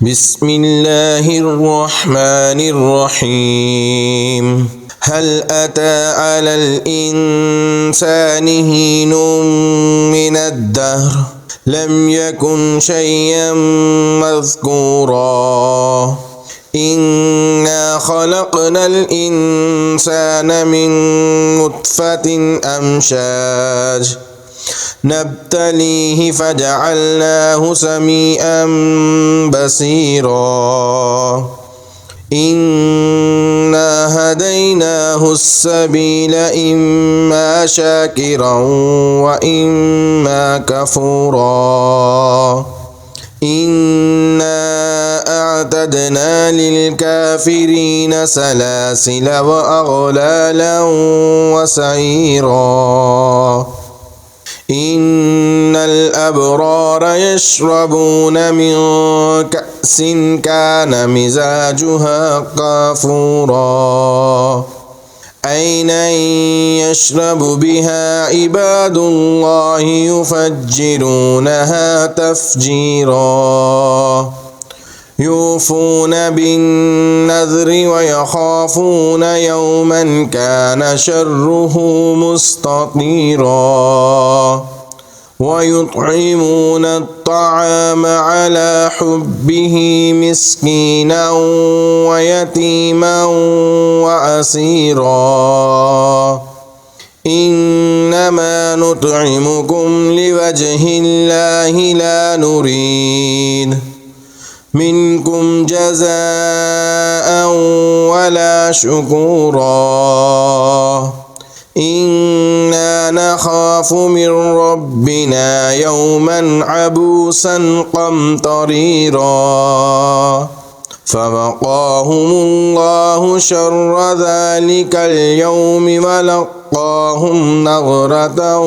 بسم الله الرحمن الرحيم هل أتى على الإنسان حين من الدهر لم يكن شيئا مذكورا إنا خلقنا الإنسان من نطفة أمشاج نبتليه فجعلناه سميعا بصيرا إنا هديناه السبيل إما شاكرا وإما كفورا إنا أعتدنا للكافرين سلاسل وأغلالا وسعيرا إن الأبرار يشربون من كأس كان مزاجها كافورا عينا يشرب بها عباد الله يفجرونها تفجيرا يوفون بالنذر ويخافون يوما كان شره مستطيرا ويطعمون الطعام على حبه مسكينا ويتيما وأسيرا إنما نطعمكم لوجه الله لا نريد منكم جزاء ولا شكورا إنا نخاف من ربنا يوما عبوسا قمطريرا فوقاهم الله شر ذلك اليوم ولقاهم نضرة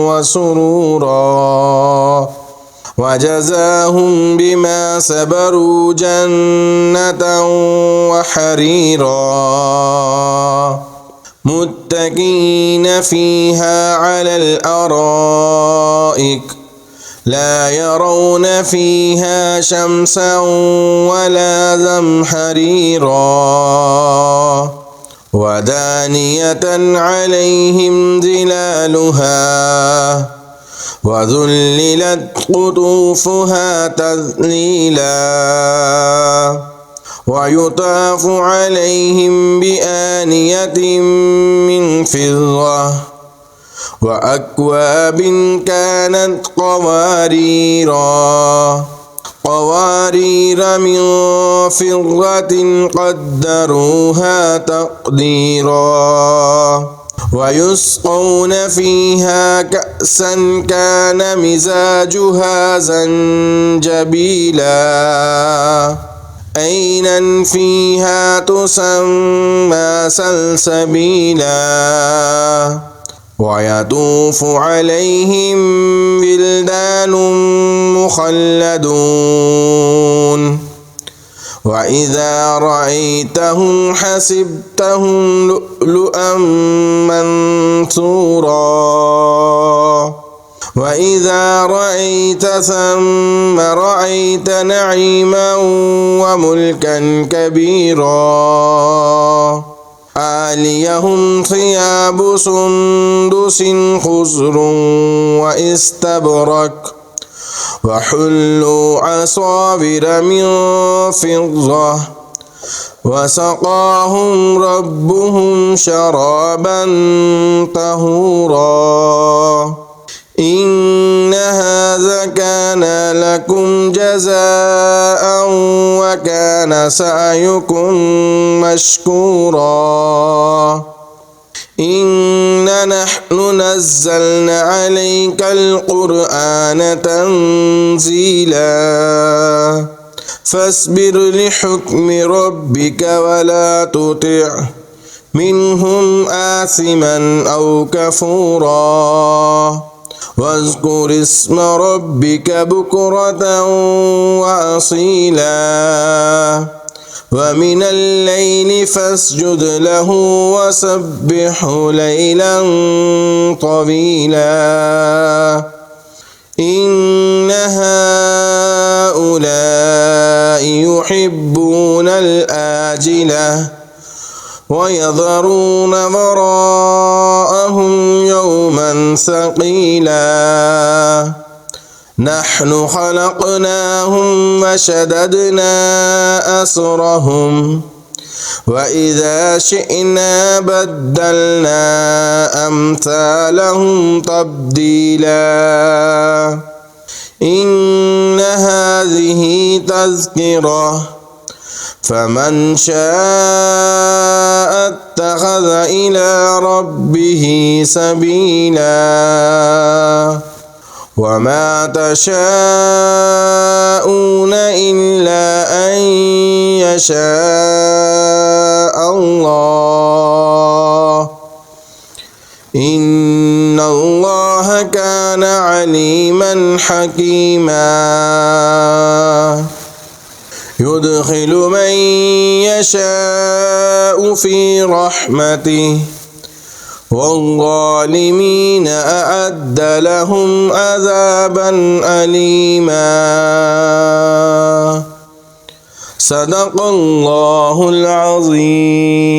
وسرورا وجزاهم بما صبروا جنة وحريرا متكئين فيها على الأرائك لا يرون فيها شمسا ولا زمهريرا ودانية عليهم ظلالها وذللت قطوفها تذليلا ويطاف عليهم بآنية من فضة وأكواب كانت قوارير من فضة قدروها تقديرا ويسقون فيها كأسا كان مزاجها زنجبيلا عينا فيها تسمى سلسبيلا ويطوف عليهم ولدان مخلدون وإذا رأيتهم حسبتهم لؤلؤا منثورا وإذا رأيت ثم رأيت نعيما وملكا كبيرا عاليهم ثياب سندس خضر واستبرق وحلوا عصابر من فضة وسقاهم ربهم شرابا طهورا إن هذا كان لكم جزاء وكان سعيكم مشكورا إنا نحن نزلنا عليك القرآن تنزيلا فاصبر لحكم ربك ولا تطع منهم آثما أو كفورا واذكر اسم ربك بكرة وأصيلا ومن الليل فاسجد له وسبحه ليلا طويلا إن هؤلاء يحبون الآجلة ويذرون وراءهم يوما ثقيلا نحن خلقناهم وشددنا أسرهم وإذا شئنا بدلنا أمثالهم تبديلا إن هذه تذكرة فمن شاء اتخذ إلى ربه سبيلا وما تشاءون إلا أن يشاء الله إن الله كان عليما حكيما يدخل من يشاء في رحمته والظالمين أعد لهم عذابا أليما صدق الله العظيم.